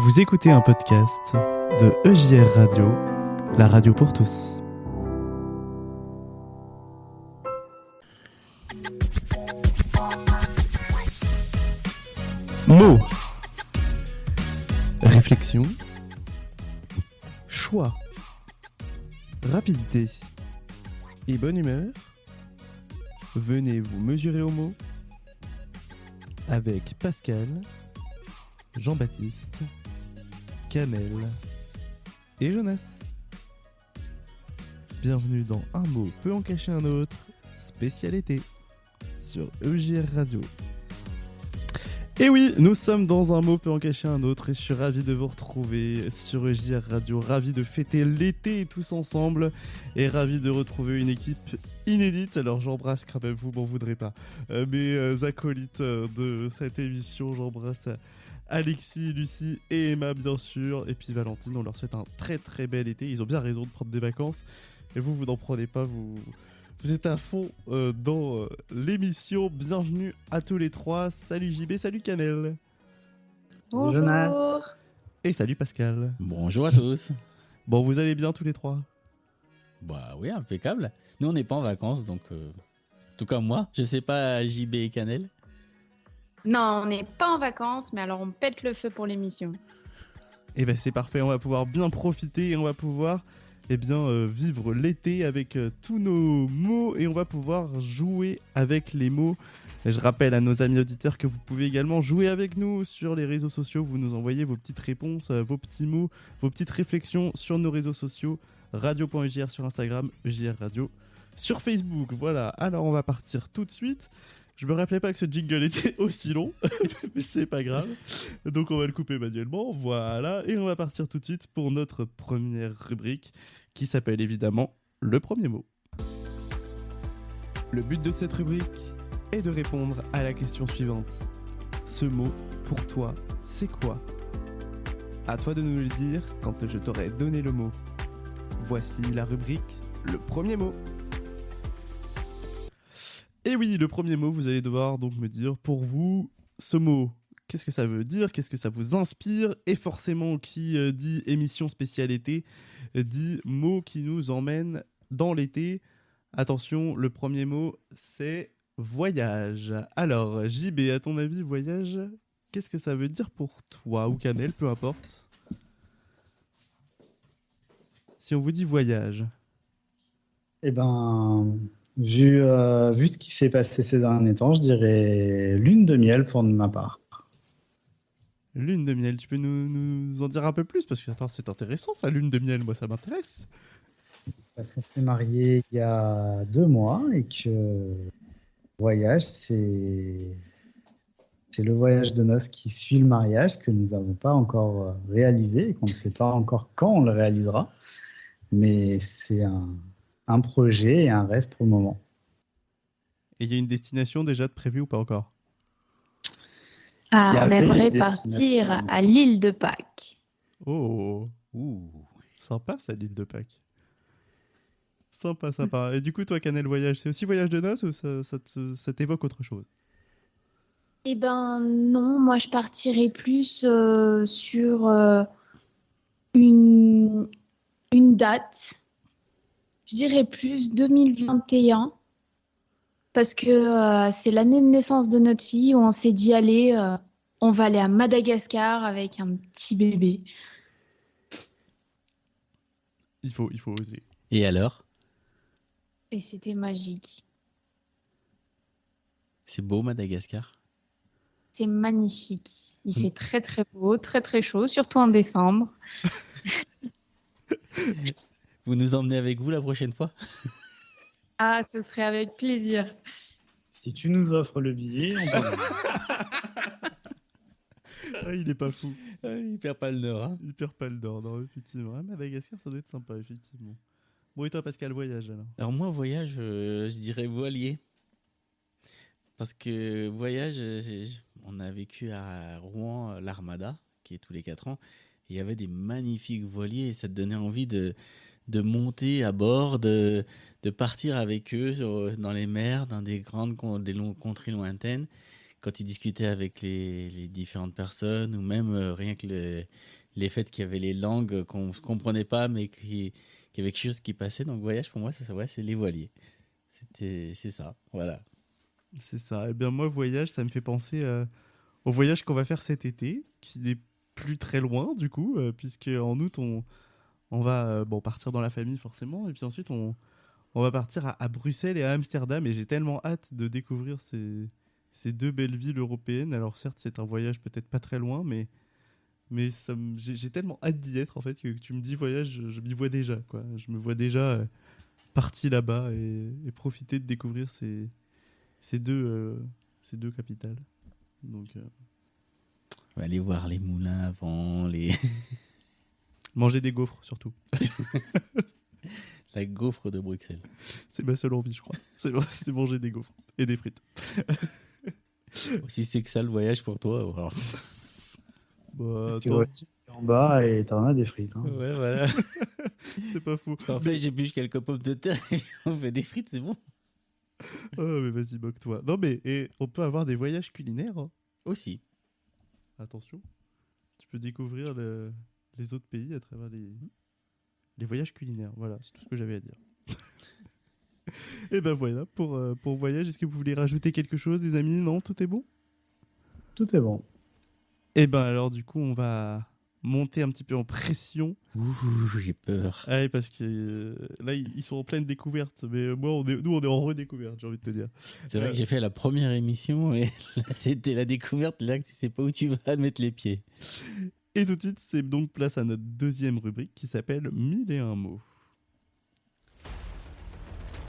Vous écoutez un podcast de EJR Radio, la radio pour tous. Mots, réflexion, choix, rapidité et bonne humeur. Venez vous mesurer aux mots avec Pascal, Jean-Baptiste, Kamel et Jonas. Bienvenue dans Un mot peut en cacher un autre, spécialité sur EJR Radio. Et oui, nous sommes dans Un mot peut en cacher un autre et je suis ravi de vous retrouver sur EJR Radio, ravi de fêter l'été tous ensemble et ravi de retrouver une équipe inédite. Alors j'embrasse, quand même, vous m'en voudrez pas, mes acolytes de cette émission. J'embrasse Alexis, Lucie et Emma bien sûr, et puis Valentine. On leur souhaite un très très bel été. Ils ont bien raison de prendre des vacances et vous n'en prenez pas, vous êtes à fond dans l'émission. Bienvenue à tous les trois. Salut JB, salut Canel. Bonjour Jonas. Et salut Pascal. Bonjour à tous. Bon, vous allez bien tous les trois? Bah oui, impeccable. Nous on n'est pas en vacances, donc en tout cas moi, je sais pas JB et Canel. Non, on n'est pas en vacances, mais alors on pète le feu pour l'émission. Et ben c'est parfait, on va pouvoir bien profiter et on va pouvoir vivre l'été avec tous nos mots et on va pouvoir jouer avec les mots. Et je rappelle à nos amis auditeurs que vous pouvez également jouer avec nous sur les réseaux sociaux. Vous nous envoyez vos petites réponses, vos petits mots, vos petites réflexions sur nos réseaux sociaux. Radio.ejr sur Instagram, EJR Radio sur Facebook. Voilà, alors on va partir tout de suite. Je me rappelais pas que ce jingle était aussi long, mais c'est pas grave. Donc on va le couper manuellement, voilà. Et on va partir tout de suite pour notre première rubrique qui s'appelle évidemment le premier mot. Le but de cette rubrique est de répondre à la question suivante. Ce mot, pour toi, c'est quoi? À toi de nous le dire quand je t'aurai donné le mot. Voici la rubrique le premier mot. Et oui, le premier mot, vous allez devoir donc me dire, pour vous, ce mot, qu'est-ce que ça veut dire? Qu'est-ce que ça vous inspire? Et forcément, qui dit émission spéciale été, dit mot qui nous emmène dans l'été. Attention, le premier mot, c'est voyage. Alors, JB, à ton avis, voyage, qu'est-ce que ça veut dire pour toi? Ou Canel, peu importe. Si on vous dit voyage. Eh ben... Vu ce qui s'est passé ces derniers temps, je dirais lune de miel pour ma part. Lune de miel, tu peux nous en dire un peu plus? Parce que attends, c'est intéressant ça, lune de miel, moi ça m'intéresse. Parce qu'on s'est mariés il y a 2 mois et que voyage, c'est le voyage de noces qui suit le mariage que nous n'avons pas encore réalisé et qu'on ne sait pas encore quand on le réalisera. Mais c'est un projet et un rêve pour le moment. Et il y a une destination déjà de prévue ou pas encore? On aimerait partir à l'île de Pâques. Oh, sympa ça, l'île de Pâques. Sympa. Et du coup, toi, Canel, voyage, c'est aussi voyage de noces ou ça t'évoque autre chose? Eh ben non, moi je partirais plus sur une date. Je dirais plus 2021, parce que c'est l'année de naissance de notre fille où on s'est dit, allez, on va aller à Madagascar avec un petit bébé. Il faut oser. Et alors? Et c'était magique. C'est beau Madagascar? C'est magnifique. Il fait très très beau, très très chaud, surtout en décembre. Vous nous emmenez avec vous la prochaine fois? Ah, ce serait avec plaisir. Si tu nous offres le billet, on peut... Il est pas fou. Il perd pas le nord. Hein. Il perd pas le nord, non, effectivement. Madagascar, ça doit être sympa, effectivement. Bon, et toi, Pascal, voyage alors? Alors moi, voyage, je dirais voilier. Parce que voyage, on a vécu à Rouen, l'Armada, qui est tous les 4 ans. Il y avait des magnifiques voiliers et ça te donnait envie de monter à bord, de partir avec eux dans les mers, dans des contrées lointaines. quand tu discutais avec les différentes personnes, ou même rien que les faits qu'il y avait les langues qu'on ne comprenait pas, mais qu'il y avait quelque chose qui passait. Donc voyage, pour moi, ouais, c'est les voiliers. C'est ça, voilà. C'est ça. Eh bien, moi, voyage, ça me fait penser au voyage qu'on va faire cet été, qui n'est plus très loin, du coup, puisque en août, on va partir dans la famille, forcément, et puis ensuite, on va partir à Bruxelles et à Amsterdam, et j'ai tellement hâte de découvrir ces deux belles villes européennes. Alors, certes, c'est un voyage peut-être pas très loin, mais j'ai tellement hâte d'y être, en fait, que tu me dis voyage, je m'y vois déjà, quoi. Je me vois déjà parti là-bas et profiter de découvrir ces deux capitales. Donc, On va aller voir les moulins avant, manger des gaufres, surtout. la gaufre de Bruxelles. C'est ma seule envie, je crois. C'est manger des gaufres et des frites. Si c'est que ça le voyage pour toi, alors. Bah, Tu vois, tu es en bas et t'en as des frites. Hein. Ouais, voilà. c'est pas faux. En fait, j'épluche quelques pommes de terre et on fait des frites, c'est bon. Oh, mais vas-y, moque-toi. Non, mais on peut avoir des voyages culinaires. Hein. Aussi. Attention. Tu peux découvrir les autres pays à travers les voyages culinaires. Voilà, c'est tout ce que j'avais à dire. Et ben voilà, pour voyage, est-ce que vous voulez rajouter quelque chose, les amis? Non, tout est bon? Tout est bon. Et ben alors, du coup, on va monter un petit peu en pression. Ouh, j'ai peur. Ah oui, parce que là, ils sont en pleine découverte. Mais moi, nous, on est en redécouverte, j'ai envie de te dire. C'est vrai que j'ai fait la première émission et là, c'était la découverte, là que tu sais pas où tu vas mettre les pieds. Et tout de suite, c'est donc place à notre deuxième rubrique qui s'appelle 1001 mots.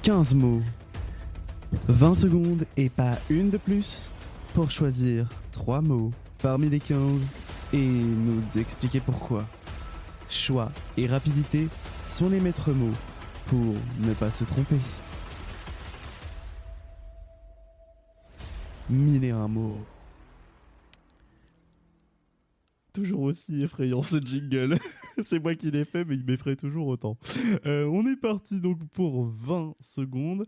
15 mots. 20 secondes et pas une de plus pour choisir 3 mots parmi les 15 et nous expliquer pourquoi. Choix et rapidité sont les maîtres mots pour ne pas se tromper. 1001 mots. Toujours aussi effrayant ce jingle. C'est moi qui l'ai fait, mais il m'effraie toujours autant. On est parti donc pour 20 secondes.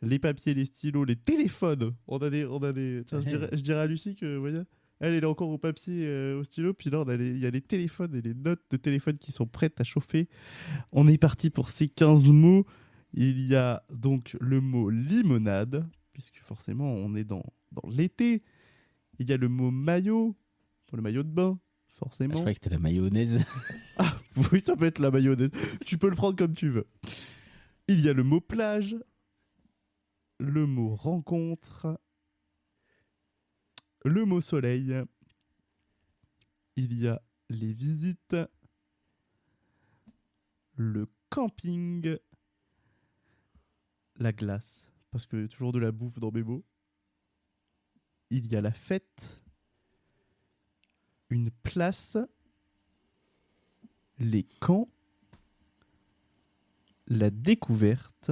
Les papiers, les stylos, les téléphones. On a des... Tiens, je dirais à Lucie que, vous voyez, elle est encore au papier, au stylo. Puis là, il y a les téléphones et les notes de téléphone qui sont prêtes à chauffer. On est parti pour ces 15 mots. Il y a donc le mot limonade, puisque forcément, on est dans l'été. Il y a le mot maillot, pour le maillot de bain. Forcément. Je croyais que c'était la mayonnaise. Ah, oui, ça peut être la mayonnaise. Tu peux le prendre comme tu veux. Il y a le mot plage, le mot rencontre, le mot soleil. Il y a les visites, le camping, la glace, parce qu'il y a toujours de la bouffe dans mes mots. Il y a la fête, une place, les camps, la découverte,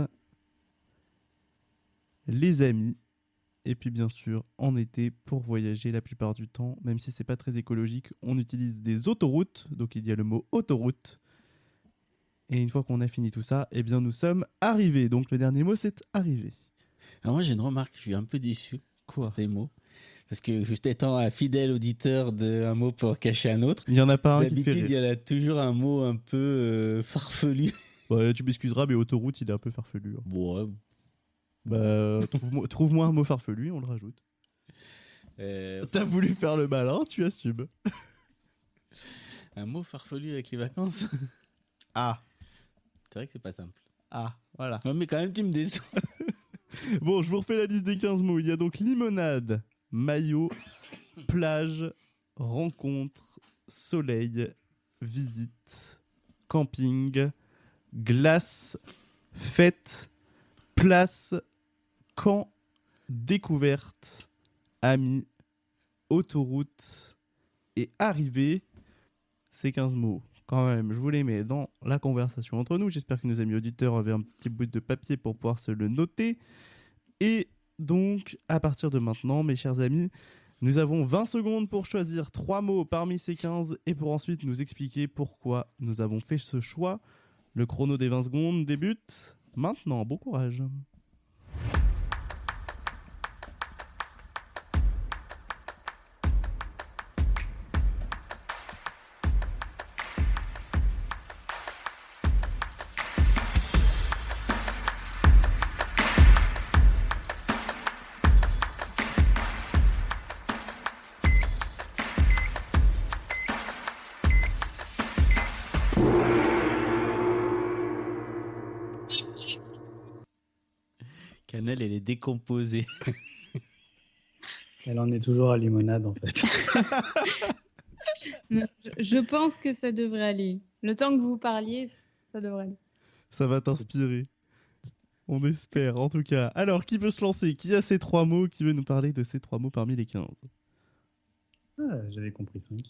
les amis, et puis bien sûr en été pour voyager la plupart du temps, même si c'est pas très écologique, on utilise des autoroutes, donc il y a le mot autoroute. Et une fois qu'on a fini tout ça, eh bien nous sommes arrivés. Donc le dernier mot c'est arrivé. Alors moi j'ai une remarque, je suis un peu déçu. Quoi ? Tes mots. Parce que juste étant un fidèle auditeur d'un mot pour cacher un autre, Il n'y en a pas un qui fait d'habitude il rire. y a toujours un mot un peu farfelu. Ouais, tu m'excuseras, mais autoroute il est un peu farfelu. Hein. Bon, Bah, trouve-moi un mot farfelu, on le rajoute. T'as voulu faire le malin, tu assumes. Un mot farfelu avec les vacances. Ah, C'est vrai que c'est pas simple. voilà. Ouais, mais quand même tu me déçois. Bon, je vous refais la liste des 15 mots. Il y a donc limonade, maillot, plage, rencontre, soleil, visite, camping, glace, fête, place, camp, découverte, amis, autoroute et arrivée. Ces 15 mots, quand même, je vous les mets dans la conversation entre nous. J'espère que nos amis auditeurs avaient un petit bout de papier pour pouvoir se le noter. Et donc, à partir de maintenant, mes chers amis, nous avons 20 secondes pour choisir 3 mots parmi ces 15 et pour ensuite nous expliquer pourquoi nous avons fait ce choix. Le chrono des 20 secondes débute maintenant. Bon courage. Cannelle, elle est décomposée. Elle en est toujours à limonade, en fait. Non, je pense que ça devrait aller. Le temps que vous parliez, ça devrait aller. Ça va t'inspirer. On espère, en tout cas. Alors, qui veut se lancer? Qui a ces 3 mots? Qui veut nous parler de ces 3 mots parmi les 15? Ah, j'avais compris 5.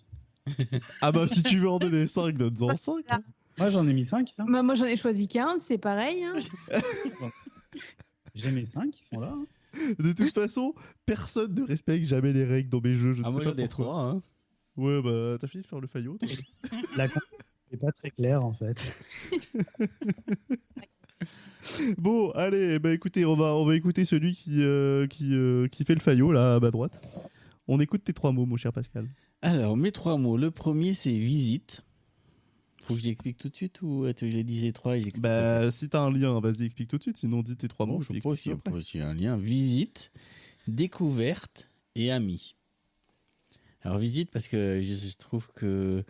Ah bah, si tu veux en donner 5, donne-en 5. Hein. Moi, j'en ai mis 5. Hein. Bah, moi, j'en ai choisi 15, c'est pareil. Hein. J'ai mes 5 qui sont là. Hein. De toute façon, personne ne respecte jamais les règles dans mes jeux. Je ne sais moi pas j'en ai pourquoi. 3. Hein. Ouais, bah, t'as fini de faire le faillot, toi. La compte n'est pas très claire, en fait. Bon, allez, bah écoutez, on va écouter celui qui fait le faillot, là, à ma droite. On écoute tes 3 mots, mon cher Pascal. Alors, mes 3 mots. Le premier, c'est visite. Faut que je l'explique tout de suite ou tu veux que je les dise les 3 et j'explique après? Bah, si t'as un lien, vas-y, explique tout de suite. Sinon, dis tes 3 mots. Je puis sais pas explique s'il y a après. pas aussi un lien. Visite, découverte et amis. Alors, visite, parce que je trouve que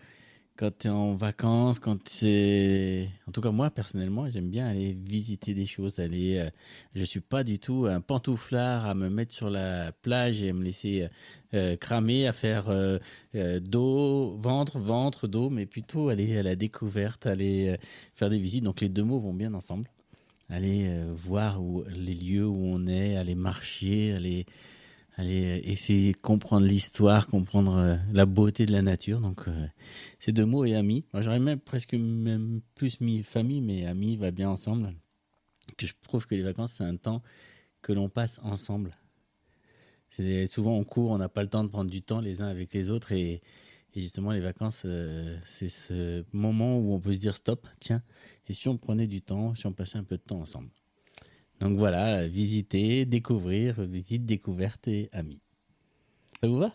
quand tu es en vacances, quand c'est... En tout cas, moi, personnellement, j'aime bien aller visiter des choses. Je suis pas du tout un pantouflard à me mettre sur la plage et à me laisser cramer, à faire dos, ventre, dos, mais plutôt aller à la découverte, aller faire des visites. Donc, les 2 mots vont bien ensemble. Aller voir les lieux où on est, aller marcher, aller essayer de comprendre l'histoire, comprendre la beauté de la nature. Donc, ces 2 mots et amis. Moi, j'aurais même plus mis famille, mais amis va bien ensemble. Que je trouve que les vacances, c'est un temps que l'on passe ensemble. Souvent, on court, on n'a pas le temps de prendre du temps les uns avec les autres. Et justement, les vacances, c'est ce moment où on peut se dire stop, tiens. Et si on prenait du temps, si on passait un peu de temps ensemble. Donc voilà, visiter, découvrir, visite, découverte et amis. Ça vous va?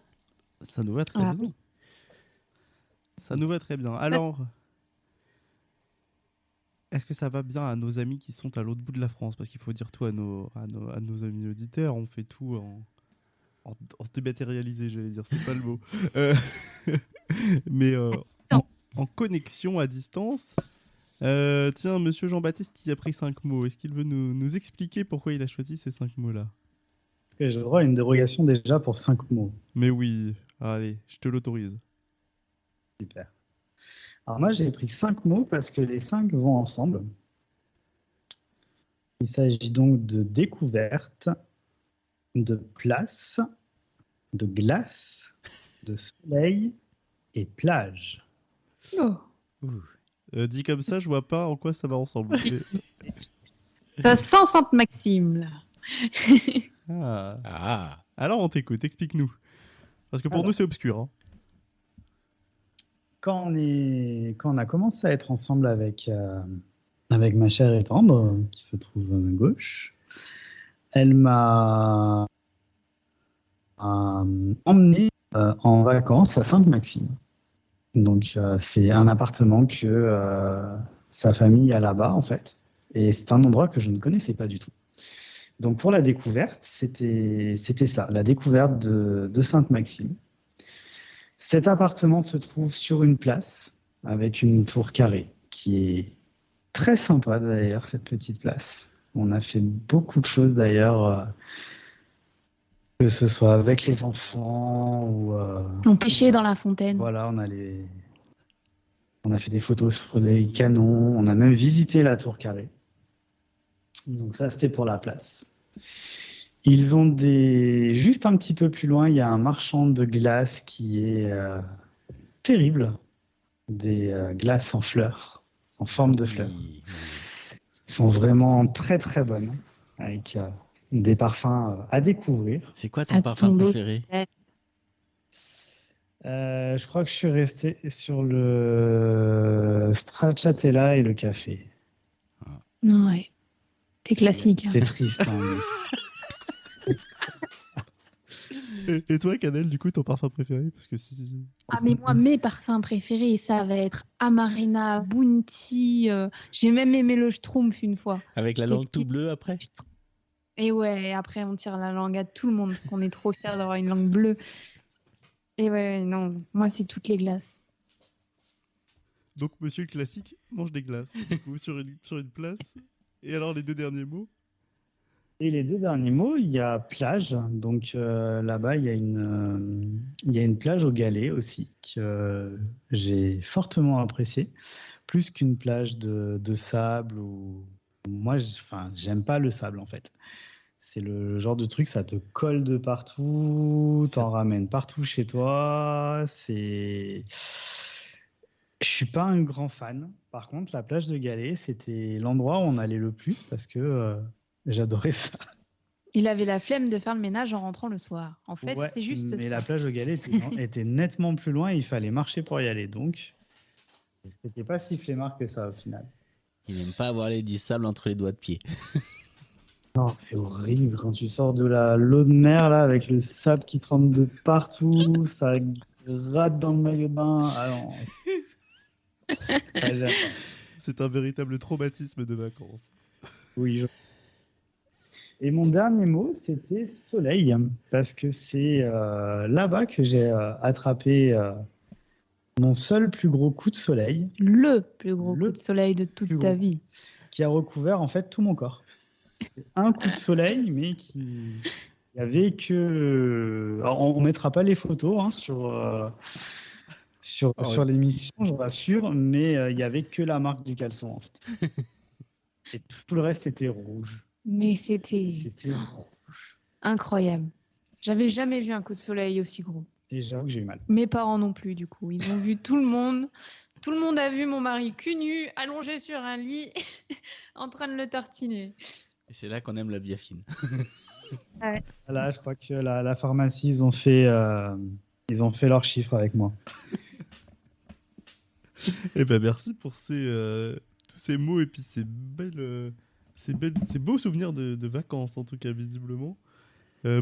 Ça nous va très Ah, bien. oui. Ça nous va très bien. Alors, est-ce que ça va bien à nos amis qui sont à l'autre bout de la France? Parce qu'il faut dire tout à nos amis auditeurs. On fait tout en dématérialisé, j'allais dire. C'est pas le mot. Mais en connexion à distance. Tiens, monsieur Jean-Baptiste qui a pris 5 mots. Est-ce qu'il veut nous expliquer pourquoi il a choisi ces 5 mots-là? J'ai le droit à une dérogation déjà pour 5 mots. Mais oui, allez, je te l'autorise. Super. Alors moi, j'ai pris 5 mots parce que les 5 vont ensemble. Il s'agit donc de découverte, de place, de glace, de soleil et plage. Oh. Dit comme ça, je vois pas en quoi ça va ensemble. Ça sent Sainte-Maxime, là. Ah. Alors on t'écoute, explique-nous. Parce que pour nous, c'est obscur. Hein. Quand on a commencé à être ensemble avec ma chère et tendre, qui se trouve à ma gauche, elle m'a emmené en vacances à Sainte-Maxime. Donc, c'est un appartement que sa famille a là-bas, en fait. Et c'est un endroit que je ne connaissais pas du tout. Donc, pour la découverte, c'était ça, la découverte de Sainte-Maxime. Cet appartement se trouve sur une place avec une tour carrée qui est très sympa, d'ailleurs, cette petite place. On a fait beaucoup de choses, d'ailleurs, que ce soit avec les enfants ou... On pêchait dans la fontaine. Voilà, on a fait des photos sur les canons, on a même visité la tour carrée. Donc ça, c'était pour la place. Ils ont juste un petit peu plus loin, il y a un marchand de glace qui est terrible. Des glaces en fleurs, en forme de fleurs. Oui. Elles sont vraiment très très bonnes, avec des parfums à découvrir. C'est quoi ton parfum préféré? Je crois que je suis resté sur le stracciatella et le café. Non, ouais. C'est classique. C'est triste. Hein, Et toi, Canel, du coup, ton parfum préféré? Parce que si... Ah, mais moi, mes parfums préférés, ça va être Amarena, Bounty. J'ai même aimé le Schtroumpf une fois. Avec la langue tout bleue après? Et ouais, après, on tire la langue à tout le monde parce qu'on est trop fiers d'avoir une langue bleue. Et ouais, non, moi, c'est toutes les glaces. Donc, monsieur classique mange des glaces, du coup, sur une place. Et alors, les 2 derniers mots? Et les deux derniers mots, il y a plage. Donc là-bas, il y a une plage au Galet aussi que j'ai fortement appréciée. Plus qu'une plage de sable. Moi, j'aime pas le sable en fait. C'est le genre de truc, ça te colle de partout, Ça- t'en ramènes partout chez toi. Je suis pas un grand fan. Par contre, la plage de Galet, c'était l'endroit où on allait le plus parce que j'adorais ça. Il avait la flemme de faire le ménage en rentrant le soir. En fait, Ouais, c'est juste mais ça. la plage de Galet était nettement plus loin et il fallait marcher pour y aller. Donc, c'était pas si flemmard que ça au final. Il n'aime pas avoir du sable entre les doigts de pied. Non, c'est horrible quand tu sors de l'eau de mer là avec le sable qui trempe de partout, ça gratte dans le maillot de bain. Ah non, j'aime pas. C'est un véritable traumatisme de vacances. Oui, Et mon dernier mot, c'était soleil, parce que c'est là-bas que j'ai attrapé mon seul plus gros coup de soleil, Le plus gros Le coup de soleil de plus toute ta gros. vie. qui a recouvert en fait tout mon corps. Un coup de soleil, mais qui il y avait que. Alors, on mettra pas les photos hein, sur Ah ouais. sur l'émission, je vous rassure, mais il y avait que la marque du caleçon en fait. Et tout le reste était rouge. Mais c'était C'était rouge. incroyable. J'avais jamais vu un coup de soleil aussi gros. Et j'avoue que j'ai eu mal. Mes parents non plus, du coup. Ils ont vu tout le monde. Tout le monde a vu mon mari cul nu, allongé sur un lit, en train de le tartiner. Et c'est là qu'on aime la biafine. Là, je crois que la pharmacie, ils ont fait leurs chiffres avec moi. Eh ben merci pour tous ces mots et puis ces beaux souvenirs de vacances en tout cas visiblement.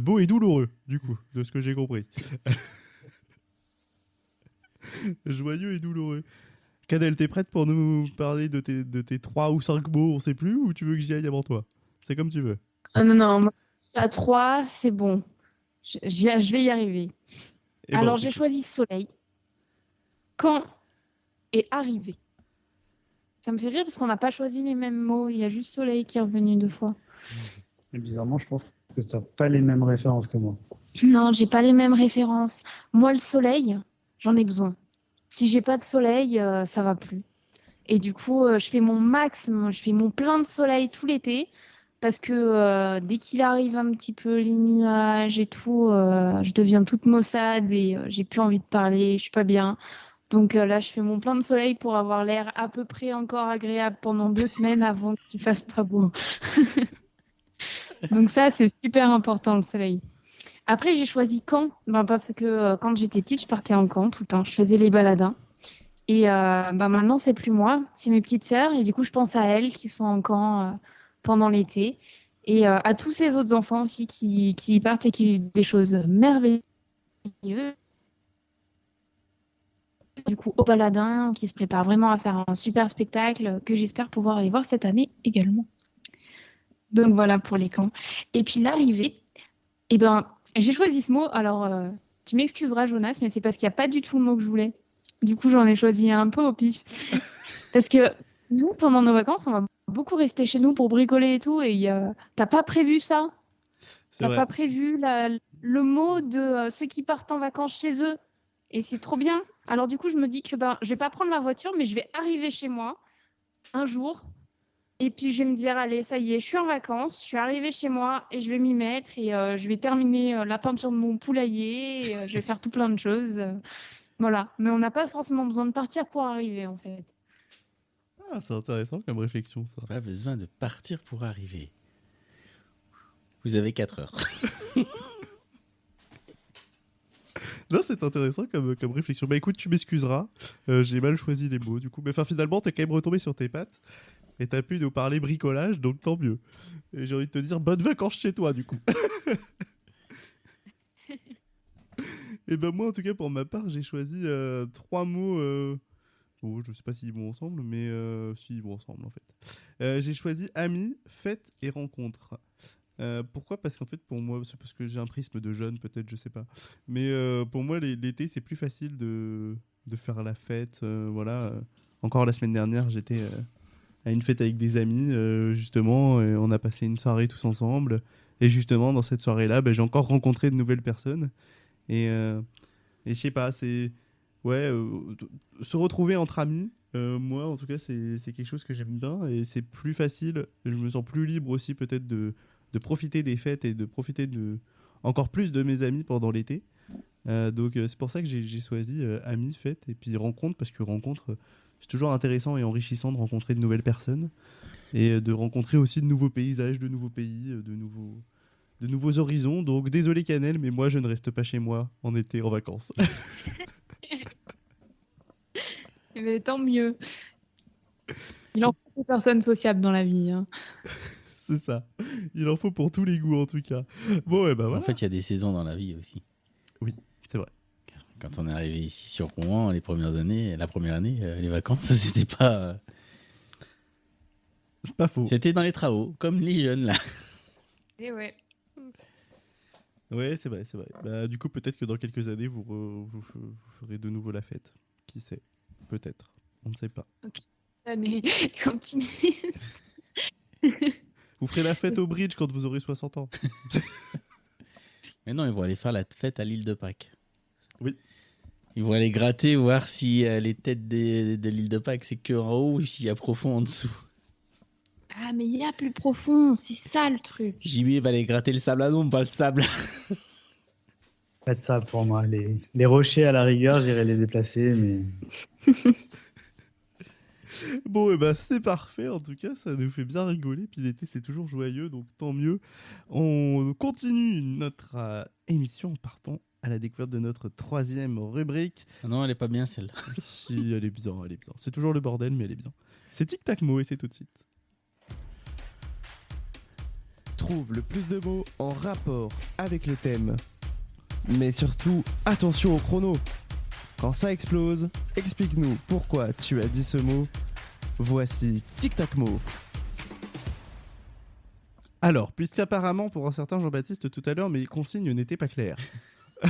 Beau et douloureux du coup, de ce que j'ai compris. Joyeux et douloureux. Cadel, t'es prête pour nous parler de tes 3 ou 5 mots, on sait plus, ou tu veux que j'y aille avant toi? C'est comme tu veux. Non, non, moi, je suis à 3, c'est bon. Je vais y arriver. Eh ben, Alors, on j'ai t'écoute. choisi soleil, quand et arrivé. Ça me fait rire parce qu'on n'a pas choisi les mêmes mots. Il y a juste soleil qui est revenu 2 fois. Et bizarrement, je pense que tu n'as pas les mêmes références que moi. Non, j'ai pas les mêmes références. Moi, le soleil, j'en ai besoin. Si j'ai pas de soleil, ça va plus. Et du coup, je fais mon max, je fais mon plein de soleil tout l'été. Parce que dès qu'il arrive un petit peu les nuages et tout, je deviens toute maussade et j'ai plus envie de parler, je suis pas bien. Donc là, je fais mon plein de soleil pour avoir l'air à peu près encore agréable pendant 2 semaines avant qu'il fasse pas beau. Donc ça, c'est super important le soleil. Après, j'ai choisi camp, ben, parce que quand j'étais petite, je partais en camp tout le temps. Je faisais les baladins. Et ben, maintenant, c'est plus moi, c'est mes petites sœurs. Et du coup, je pense à elles qui sont en camp pendant l'été. Et à tous ces autres enfants aussi qui y partent et qui vivent des choses merveilleuses. Du coup, au baladin, qui se préparent vraiment à faire un super spectacle que j'espère pouvoir aller voir cette année également. Donc voilà pour les camps. Et puis l'arrivée, eh ben, j'ai choisi ce mot. Alors, tu m'excuseras, Jonas, mais c'est parce qu'il n'y a pas du tout le mot que je voulais. Du coup, j'en ai choisi un peu au pif. Parce que nous, pendant nos vacances, on va beaucoup rester chez nous pour bricoler et tout. Et t'as pas prévu ça? C'est T'as vrai. pas prévu le mot de ceux qui partent en vacances chez eux. Et c'est trop bien. Alors du coup, je me dis que ben, je vais pas prendre la voiture, mais je vais arriver chez moi un jour. Et puis je vais me dire, allez, ça y est, je suis en vacances, je suis arrivée chez moi et je vais m'y mettre et je vais terminer la peinture de mon poulailler, et, je vais faire tout plein de choses. Voilà. Mais on n'a pas forcément besoin de partir pour arriver, en fait. Ah, c'est intéressant comme réflexion ça. Pas besoin de partir pour arriver. Vous avez 4 heures. Non, c'est intéressant comme réflexion. Bah écoute, tu m'excuseras, j'ai mal choisi les mots du coup. Mais enfin, finalement, t'es quand même retombé sur tes pattes et t'as pu nous parler bricolage, donc tant mieux. Et j'ai envie de te dire bonnes vacances chez toi du coup. Et ben moi, en tout cas, pour ma part, j'ai choisi 3 mots. Oh, je sais pas s'ils vont ensemble, mais si ils vont ensemble en fait. J'ai choisi amis, fêtes et rencontres. Pourquoi? Parce qu'en fait, pour moi, c'est parce que j'ai un prisme de jeune, peut-être, je sais pas. Mais pour moi, l'été, c'est plus facile de faire la fête. Voilà. Encore la semaine dernière, à une fête avec des amis, justement, et on a passé une soirée tous ensemble. Et justement, dans cette soirée-là, j'ai encore rencontré de nouvelles personnes. Et je sais pas, c'est... Ouais, se retrouver entre amis, moi, en tout cas, c'est quelque chose que j'aime bien. Et c'est plus facile. Je me sens plus libre aussi, peut-être, de profiter des fêtes et de profiter encore plus de mes amis pendant l'été. Donc, c'est pour ça que j'ai choisi amis, fêtes et puis rencontres, parce que rencontres, c'est toujours intéressant et enrichissant de rencontrer de nouvelles personnes. Et de rencontrer aussi de nouveaux paysages, de nouveaux pays, de nouveaux horizons. Donc désolé Canel, mais moi je ne reste pas chez moi en été en vacances. Mais tant mieux. Il en faut des personnes sociables dans la vie. Hein. C'est ça. Il en faut pour tous les goûts en tout cas. Bon, et voilà. En fait, il y a des saisons dans la vie aussi. Oui, c'est vrai. Quand on est arrivé ici sur Rouen, la première année, les vacances, c'était pas... C'est pas faux. C'était dans les travaux, comme les jeunes là. Et ouais. Ouais, c'est vrai, c'est vrai. Du coup, peut-être que dans quelques années, vous ferez de nouveau la fête. Qui sait? Peut-être. On ne sait pas. Ok. Mais continue. Vous ferez la fête au bridge quand vous aurez 60 ans. Mais non, ils vont aller faire la fête à l'île de Pâques. Oui. Ils vont aller gratter, voir si les têtes de l'île de Pâques, c'est que en haut ou s'il y a profond en dessous. Ah, mais il y a plus profond, c'est ça le truc. JB va aller gratter le sable à l'ombre, pas le sable. Pas de ça pour moi. Les rochers, à la rigueur, j'irai les déplacer, mais... Bon, et c'est parfait. En tout cas, ça nous fait bien rigoler. Puis l'été, c'est toujours joyeux, donc tant mieux. On continue notre émission en partant à la découverte de notre troisième rubrique. Non, elle est pas bien celle-là. Si, elle est bien, elle est bien. C'est toujours le bordel, mais elle est bien. C'est Tic Tac Mo et c'est tout de suite. Trouve le plus de mots en rapport avec le thème. Mais surtout, attention au chrono. Quand ça explose, explique-nous pourquoi tu as dit ce mot. Voici Tic Tac Mo. Alors, puisqu'apparemment pour un certain Jean-Baptiste tout à l'heure, mes consignes n'étaient pas claires. Je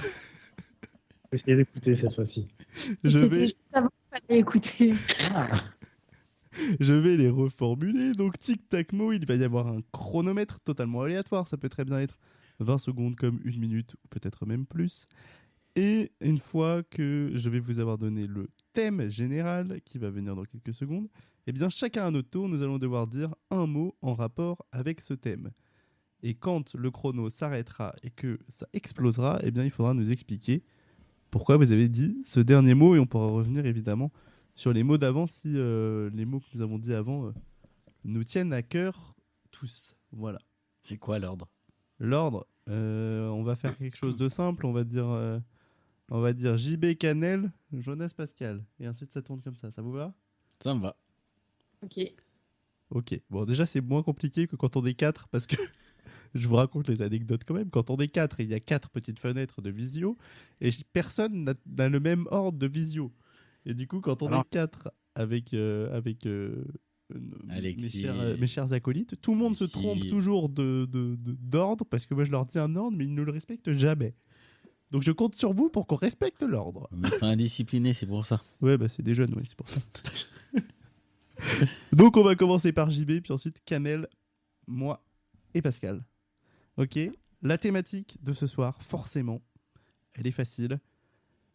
vais essayer d'écouter cette fois-ci. C'était juste avant qu'il fallait écouter. Ah. Je vais les reformuler. Donc, tic-tac-mo, il va y avoir un chronomètre totalement aléatoire. Ça peut très bien être 20 secondes comme 1 minute, ou peut-être même plus. Et une fois que je vais vous avoir donné le thème général, qui va venir dans quelques secondes, eh bien, chacun à notre tour, nous allons devoir dire un mot en rapport avec ce thème. Et quand le chrono s'arrêtera et que ça explosera, eh bien, il faudra nous expliquer pourquoi vous avez dit ce dernier mot. Et on pourra revenir évidemment sur les mots d'avant si les mots que nous avons dit avant nous tiennent à cœur tous. Voilà. C'est quoi l'ordre? L'ordre, on va faire quelque chose de simple. On va dire JB Canel, Jonas Pascal. Et ensuite ça tourne comme ça. Ça vous va? Ça me va. Ok. Ok. Bon, déjà c'est moins compliqué que quand on est 4 parce que je vous raconte les anecdotes quand même. Quand on est 4, il y a 4 petites fenêtres de visio et personne n'a le même ordre de visio. Et du coup, quand on est 4 avec mes chers acolytes, tout le monde se trompe toujours d'ordre parce que moi je leur dis un ordre mais ils ne le respectent jamais. Donc je compte sur vous pour qu'on respecte l'ordre. Mais ils sont indisciplinés, c'est pour ça. Ouais, c'est des jeunes, oui, c'est pour ça. Donc on va commencer par JB, puis ensuite Canel, moi et Pascal. Ok, la thématique de ce soir, forcément, elle est facile,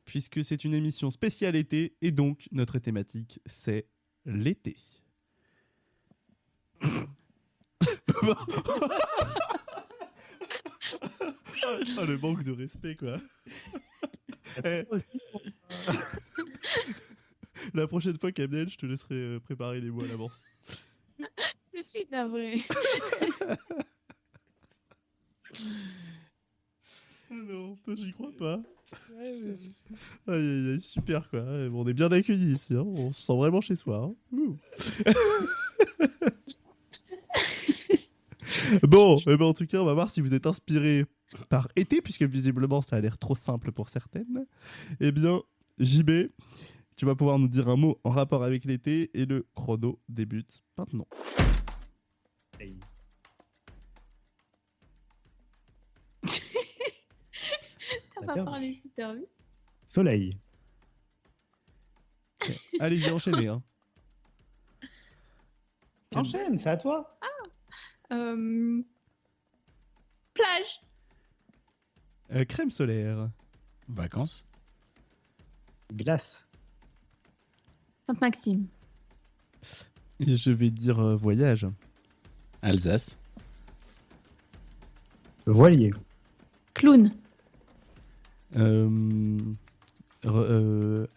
puisque c'est une émission spéciale été, et donc notre thématique, c'est l'été. Oh, le manque de respect, quoi. La prochaine fois, Kamel, je te laisserai préparer les mots à l'avance. Je suis navrée. Oh non, j'y crois pas. Aïe, super quoi. On est bien accueillis ici, hein. On se sent vraiment chez soi. Hein. Bon, en tout cas, on va voir si vous êtes inspirés par été, puisque visiblement ça a l'air trop simple pour certaines. Eh bien, JB, tu vas pouvoir nous dire un mot en rapport avec l'été et le chrono débute maintenant. Hey. T'as pas parlé super vite. Soleil. Allez-y, enchaînez. Hein. Enchaîne, c'est à toi. Plage. Crème solaire. Vacances. Glace. Sainte-Maxime. Et je vais dire voyage. Alsace. Voilier. Clown.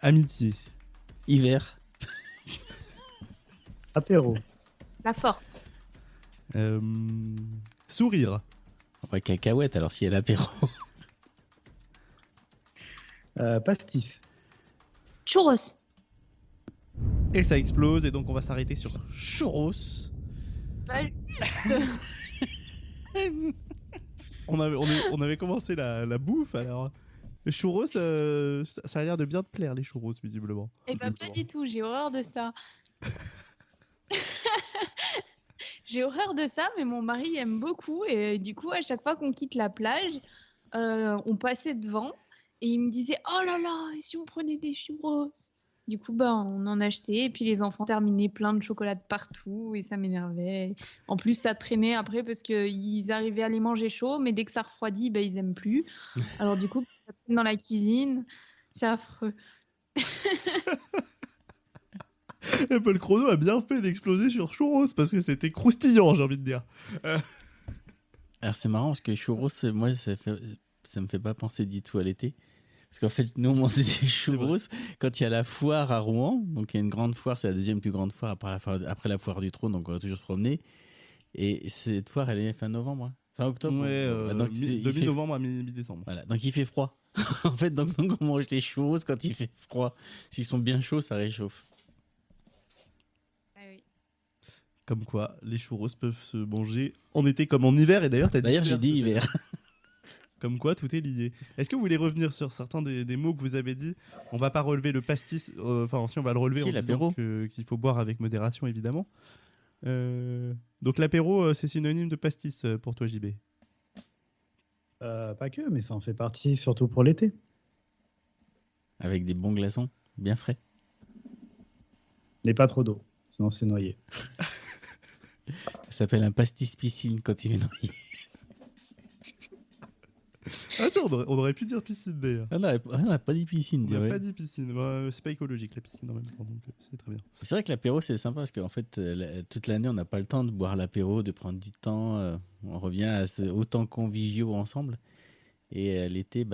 Amitié. Hiver. Apéro. La force. Sourire. Ouais, cacahuète, alors s'il y a l'apéro. Pastis. Churros. Et ça explose, et donc on va s'arrêter sur churros. Bah, On avait commencé la bouffe, alors. Les churros, ça a l'air de bien te plaire, les churros, visiblement. Eh ben pas du tout, j'ai horreur de ça. J'ai horreur de ça, mais mon mari aime beaucoup. Et du coup, à chaque fois qu'on quitte la plage, on passait devant et il me disait « Oh là là, et si on prenait des churros ?» Du coup, on en achetait et puis les enfants terminaient plein de chocolat de partout et ça m'énervait. En plus, ça traînait après parce qu'ils arrivaient à les manger chauds, mais dès que ça refroidit, ils aiment plus. Alors du coup, ça traîne dans la cuisine, c'est affreux. Apple Chrono a bien fait d'exploser sur churros parce que c'était croustillant, j'ai envie de dire. Alors c'est marrant parce que churros, moi, ça me fait pas penser du tout à l'été. Parce qu'en fait, nous, on mange des churros quand il y a la foire à Rouen. Donc, il y a une grande foire, c'est la deuxième plus grande foire après la foire du trône. Donc, on va toujours se promener. Et cette foire, elle est fin novembre, hein. Fin octobre. Ouais, donc, de mi-novembre à mi-décembre. Voilà, donc il fait froid. En fait, donc, on mange les churros quand il fait froid. S'ils sont bien chauds, ça réchauffe. Ah oui. Comme quoi, les churros peuvent se manger en été comme en hiver. Et d'ailleurs, j'ai dit hiver. Comme quoi, tout est lié. Est-ce que vous voulez revenir sur certains des mots que vous avez dit? On va pas relever le pastis, enfin si on va le relever en disant qu'il faut boire avec modération, évidemment. Donc l'apéro, c'est synonyme de pastis pour toi, JB? Pas que, mais ça en fait partie, surtout pour l'été. Avec des bons glaçons, bien frais. Mais pas trop d'eau, sinon c'est noyé. Ça s'appelle un pastis piscine quand il est noyé. Ah tiens, on aurait pu dire piscine d'ailleurs. On n'a pas dit piscine. On n'a pas dit piscine. C'est pas écologique la piscine en même temps, donc c'est très bien. C'est vrai que l'apéro c'est sympa parce qu'en fait toute l'année on n'a pas le temps de boire l'apéro, de prendre du temps. On revient à autant conviviaux ensemble. Et l'été,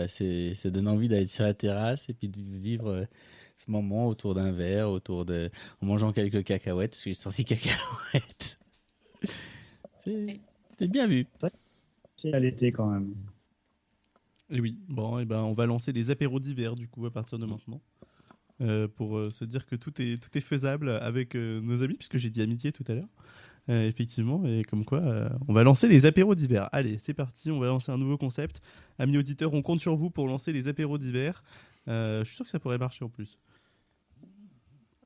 ça donne envie d'aller sur la terrasse et puis de vivre ce moment autour d'un verre, en mangeant quelques cacahuètes, parce que j'ai sorti cacahuètes. C'est bien vu. C'est à l'été quand même. Et oui, bon, et on va lancer les apéros d'hiver du coup à partir de maintenant. Pour se dire que tout est faisable avec nos amis, puisque j'ai dit amitié tout à l'heure. Effectivement, et comme quoi, on va lancer les apéros d'hiver. Allez, c'est parti, on va lancer un nouveau concept. Amis auditeurs, on compte sur vous pour lancer les apéros d'hiver. Je suis sûr que ça pourrait marcher en plus.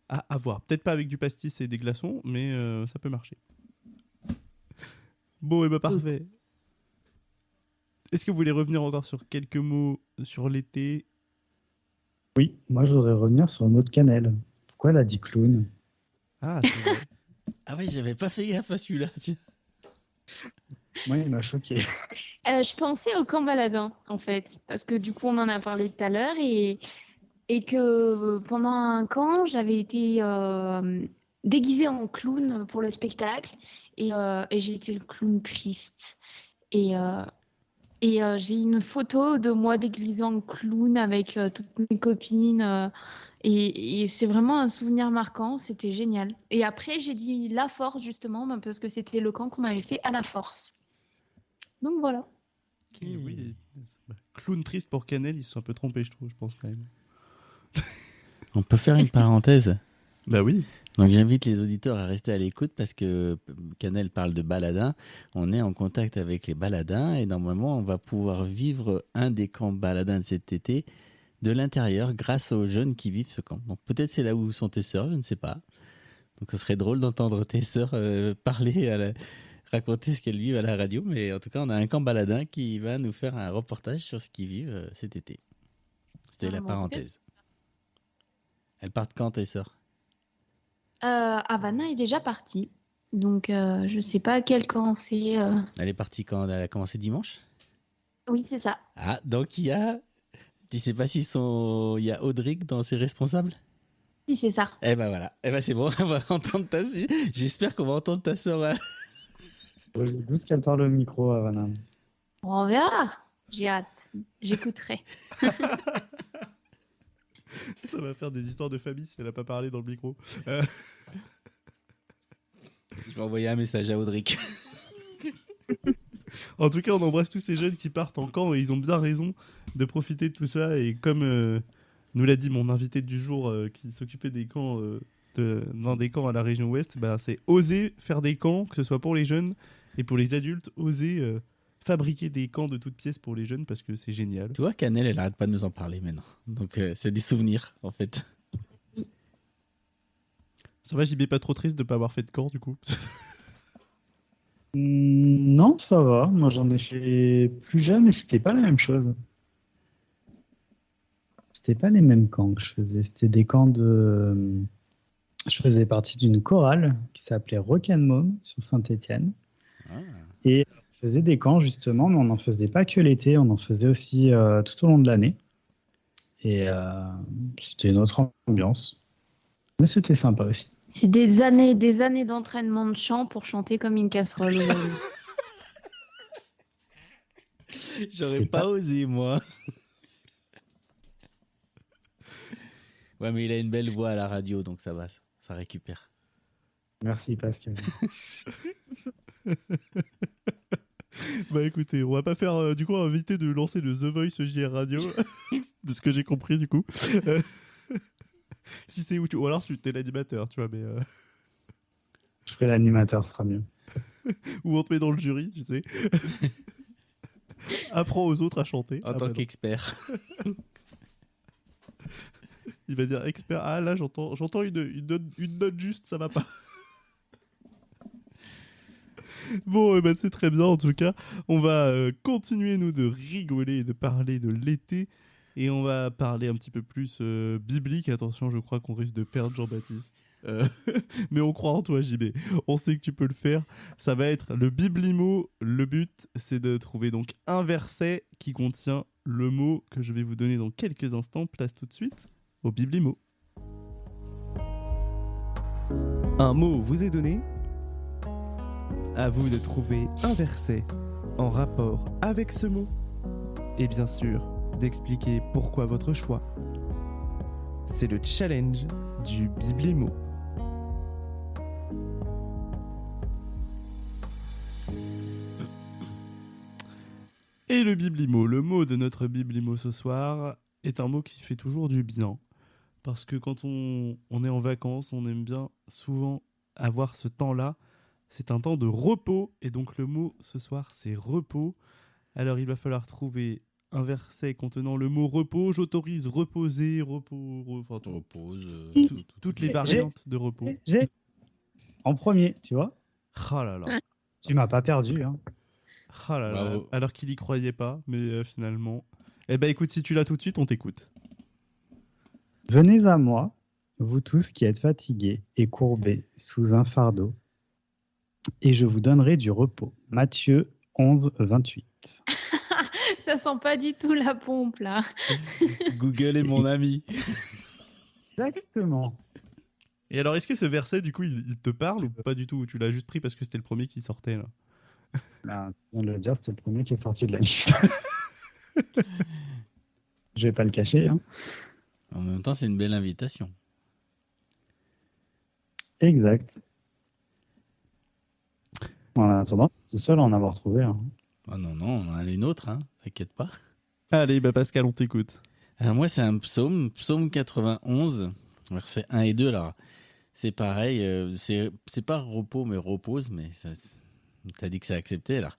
À voir. Peut-être pas avec du pastis et des glaçons, mais ça peut marcher. Bon, et parfait. Est-ce que vous voulez revenir encore sur quelques mots sur l'été? Oui, moi je voudrais revenir sur le mot de cannelle. Pourquoi elle a dit clown? Ah, c'est vrai. Ah oui, j'avais pas fait gaffe à celui-là. Tiens. Moi, il m'a choqué. Je pensais au camp Baladin, en fait, parce que du coup, on en a parlé tout à l'heure et que pendant un camp, j'avais été déguisée en clown pour le spectacle et j'ai été le clown triste. Et j'ai une photo de moi déguisée en clown avec toutes mes copines. Et c'est vraiment un souvenir marquant, c'était génial. Et après, j'ai dit La Force, justement, parce que c'était le camp qu'on avait fait à La Force. Donc voilà. Et oui. Clown triste pour Cannelle, ils se sont un peu trompés, je pense quand même. On peut faire une parenthèse. Bah oui. Donc j'invite les auditeurs à rester à l'écoute parce que Cannelle parle de baladins. On est en contact avec les baladins et normalement on va pouvoir vivre un des camps baladins de cet été de l'intérieur grâce aux jeunes qui vivent ce camp. Donc peut-être c'est là où sont tes sœurs, je ne sais pas. Donc ce serait drôle d'entendre tes sœurs parler, raconter ce qu'elles vivent à la radio. Mais en tout cas on a un camp baladin qui va nous faire un reportage sur ce qu'ils vivent cet été. C'était la parenthèse. Elles partent quand tes sœurs? Havana est déjà partie. Donc, je sais pas à quel camp c'est. Elle est partie quand elle a commencé dimanche. Oui, c'est ça. Ah, donc il y a. Tu sais pas s'ils sont. Il y a Audric dans ses responsables. Oui, c'est ça. Eh ben voilà. Eh ben c'est bon. On va entendre ta. J'espère qu'on va entendre ta sœur. Je doute qu'elle parle au micro, Havana. On verra. J'ai hâte. J'écouterai. Ça va faire des histoires de famille si elle n'a pas parlé dans le micro. Je vais envoyer un message à Audric. En tout cas, on embrasse tous ces jeunes qui partent en camp et ils ont bien raison de profiter de tout cela. Et comme nous l'a dit mon invité du jour qui s'occupait des camps, d'un des camps à la région ouest, bah, c'est oser faire des camps, que ce soit pour les jeunes et pour les adultes, oser fabriquer des camps de toutes pièces pour les jeunes parce que c'est génial. Tu vois, Canel, elle arrête pas de nous en parler maintenant. Donc c'est des souvenirs en fait. Ça va, JB, pas trop triste de pas avoir fait de camp du coup. Non, ça va. Moi, j'en ai fait plus jeune et c'était pas la même chose. C'était pas les mêmes camps que je faisais. C'était des camps de. Je faisais partie d'une chorale qui s'appelait Rock and Mom sur Saint-Étienne. Ah. Et on faisait des camps justement, mais on n'en faisait pas que l'été, on en faisait aussi tout au long de l'année. Et c'était une autre ambiance. Mais c'était sympa aussi. C'est des années d'entraînement de chant pour chanter comme une casserole. J'aurais C'est pas pas- osé, moi. Ouais, mais il a une belle voix à la radio, donc ça va, ça récupère. Merci Pascal. Bah écoutez, on va pas faire du coup, on va éviter de lancer le The Voice JR Radio, de ce que j'ai compris du coup. Qui sait où tu... Ou alors tu t'es l'animateur, tu vois, mais... Je ferai l'animateur, ce sera mieux. Ou on te met dans le jury, tu sais. Apprends aux autres à chanter. En Ah, tant bah non. qu'expert. Il va dire expert. Ah là, j'entends une note juste, ça va pas. Bon, bah, c'est très bien en tout cas. On va continuer, nous, de rigoler et de parler de l'été. Et on va parler un petit peu plus biblique. Attention, je crois qu'on risque de perdre Jean-Baptiste. Mais on croit en toi, JB. On sait que tu peux le faire. Ça va être le biblimo. Le but, c'est de trouver donc un verset qui contient le mot que je vais vous donner dans quelques instants. Place tout de suite au biblimo. Un mot vous est donné. À vous de trouver un verset en rapport avec ce mot. Et bien sûr, d'expliquer pourquoi votre choix. C'est le challenge du biblimo. Et le biblimo, le mot de notre biblimo ce soir, est un mot qui fait toujours du bien. Parce que quand on est en vacances, on aime bien souvent avoir ce temps-là. C'est un temps de repos. Et donc le mot ce soir, c'est repos. Alors il va falloir trouver un verset contenant le mot repos. J'autorise reposer, repos, enfin, On repose. toutes les variantes de repos. J'ai en premier, tu vois. Oh là là. Tu m'as pas perdu. Hein. Oh là là. Bravo. Alors qu'il y croyait pas, mais finalement. Eh ben écoute, si tu l'as tout de suite, on t'écoute. Venez à moi, vous tous qui êtes fatigués et courbés sous un fardeau, et je vous donnerai du repos. Matthieu 11, 28. Ça sent pas du tout la pompe là. Google est mon ami. Exactement. Et alors, est-ce que ce verset, du coup, il te parle ou pas du tout? Ou tu l'as juste pris parce que c'était le premier qui sortait là? Ben, tu viens de le dire, c'est le premier qui est sorti de la liste. Je vais pas le cacher. Hein. En même temps, c'est une belle invitation. Exact. En attendant, tout seul à en avoir trouvé. Hein. Oh non, non, on a les nôtres, hein. T'inquiète pas. Allez, bah Pascal, on t'écoute. Alors moi, c'est un psaume, psaume 91, versets 1 et 2. Alors, c'est pareil, c'est pas repos, mais repose, mais t'as dit que c'est accepté. Alors,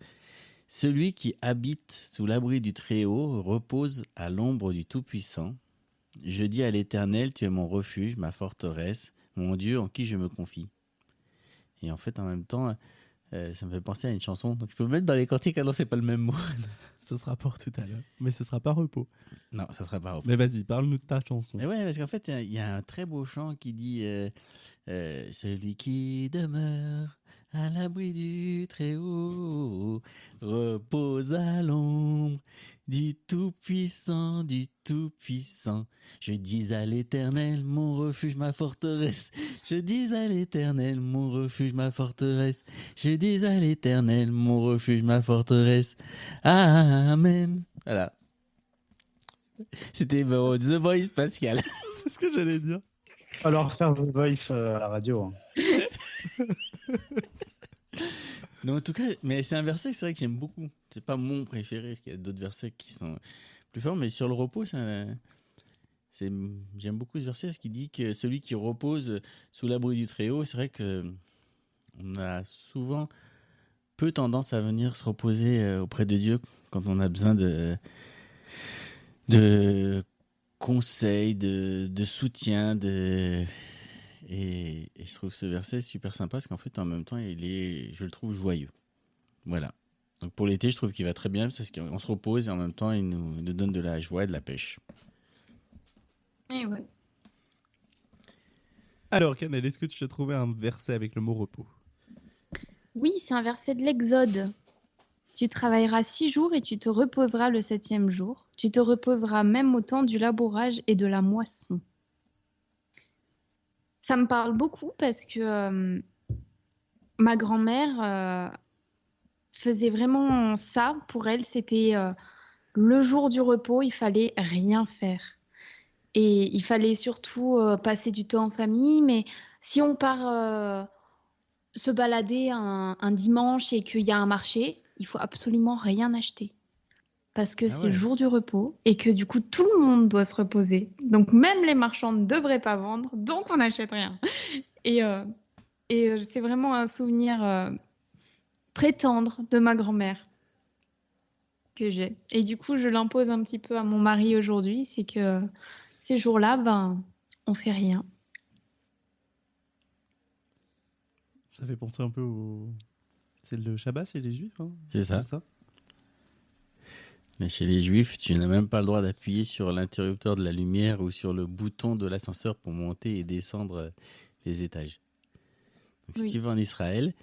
celui qui habite sous l'abri du Très-Haut repose à l'ombre du Tout-Puissant. Je dis à l'Éternel, tu es mon refuge, ma forteresse, mon Dieu en qui je me confie. Et en fait, en même temps, ça me fait penser à une chanson. Donc, je peux me mettre dans les cantiques. Ah non, c'est pas le même mot. Ce sera pour tout à l'heure, mais ce sera pas repos. Non, ça sera pas. Mais vas-y, parle-nous de ta chanson. Mais ouais, parce qu'en fait, il y a un très beau chant qui dit celui qui demeure à l'abri du Très-Haut repose à l'ombre du Tout-Puissant, du Tout-Puissant. Je dis à l'Éternel, mon refuge, ma forteresse. Je dis à l'Éternel, mon refuge, ma forteresse. Je dis à l'Éternel, mon refuge, ma forteresse. Amen. Voilà. C'était The Voice, Pascal. C'est ce que j'allais dire. Alors faire The Voice à la radio. Hein. Non, en tout cas, mais c'est un verset que c'est vrai que j'aime beaucoup. C'est pas mon préféré, parce qu'il y a d'autres versets qui sont plus forts, mais sur le repos, j'aime beaucoup ce verset parce qu'il dit que celui qui repose sous l'abri du Très-Haut, c'est vrai que on a souvent peu tendance à venir se reposer auprès de Dieu quand on a besoin de conseils, de soutien, et je trouve ce verset super sympa parce qu'en fait, en même temps, je le trouve joyeux. Voilà. Donc pour l'été, je trouve qu'il va très bien parce qu'on se repose et en même temps, il nous donne de la joie et de la pêche. Et ouais. Alors, Canel, est-ce que tu as trouvé un verset avec le mot repos? Oui, c'est un verset de l'Exode. Tu travailleras 6 jours et tu te reposeras le 7e jour. Tu te reposeras même au temps du labourage et de la moisson. Ça me parle beaucoup parce que ma grand-mère faisait vraiment ça. Pour elle, c'était le jour du repos, il fallait rien faire. Et il fallait surtout passer du temps en famille. Mais si on part se balader un dimanche et qu'il y a un marché, il faut absolument rien acheter. Parce que c'est le jour du repos et que du coup, tout le monde doit se reposer. Donc, même les marchands ne devraient pas vendre, donc on n'achète rien. Et c'est vraiment un souvenir très tendre de ma grand-mère que j'ai. Et du coup, je l'impose un petit peu à mon mari aujourd'hui, c'est que ces jours-là, on fait rien. Ça fait penser un peu au... C'est le Shabbat chez les Juifs, hein? C'est ça. Mais chez les Juifs, tu n'as même pas le droit d'appuyer sur l'interrupteur de la lumière ou sur le bouton de l'ascenseur pour monter et descendre les étages. Donc, si tu vas en Israël,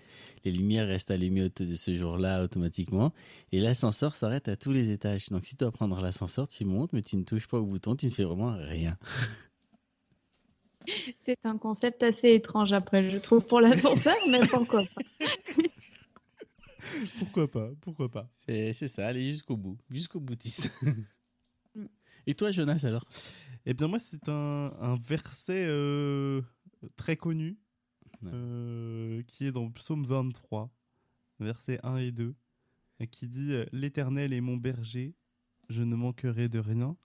les lumières restent allumées de ce jour-là automatiquement et l'ascenseur s'arrête à tous les étages. Donc si tu dois prendre l'ascenseur, tu montes, mais tu ne touches pas au bouton, tu ne fais vraiment rien. C'est un concept assez étrange après, je trouve, pour l'ascenseur, mais pourquoi pas. Pourquoi pas. C'est ça, aller jusqu'au bout, jusqu'au boutiste. Et toi, Jonas, alors? Eh bien, moi, c'est un verset très connu qui est dans le psaume 23, versets 1 et 2, qui dit « L'Éternel est mon berger, je ne manquerai de rien.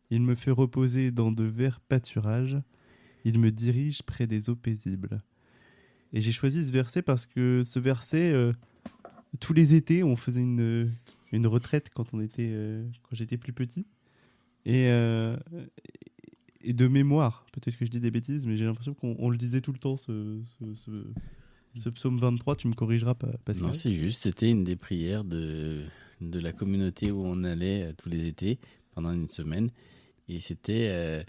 Il me fait reposer dans de verts pâturages. Il me dirige près des eaux paisibles. » Et j'ai choisi ce verset parce que ce verset, tous les étés, on faisait une retraite quand j'étais plus petit. Et de mémoire, peut-être que je dis des bêtises, mais j'ai l'impression qu'on le disait tout le temps, ce psaume 23. Tu me corrigeras, Pascal? Non, c'est juste, c'était une des prières de la communauté où on allait tous les étés pendant une semaine. Et c'était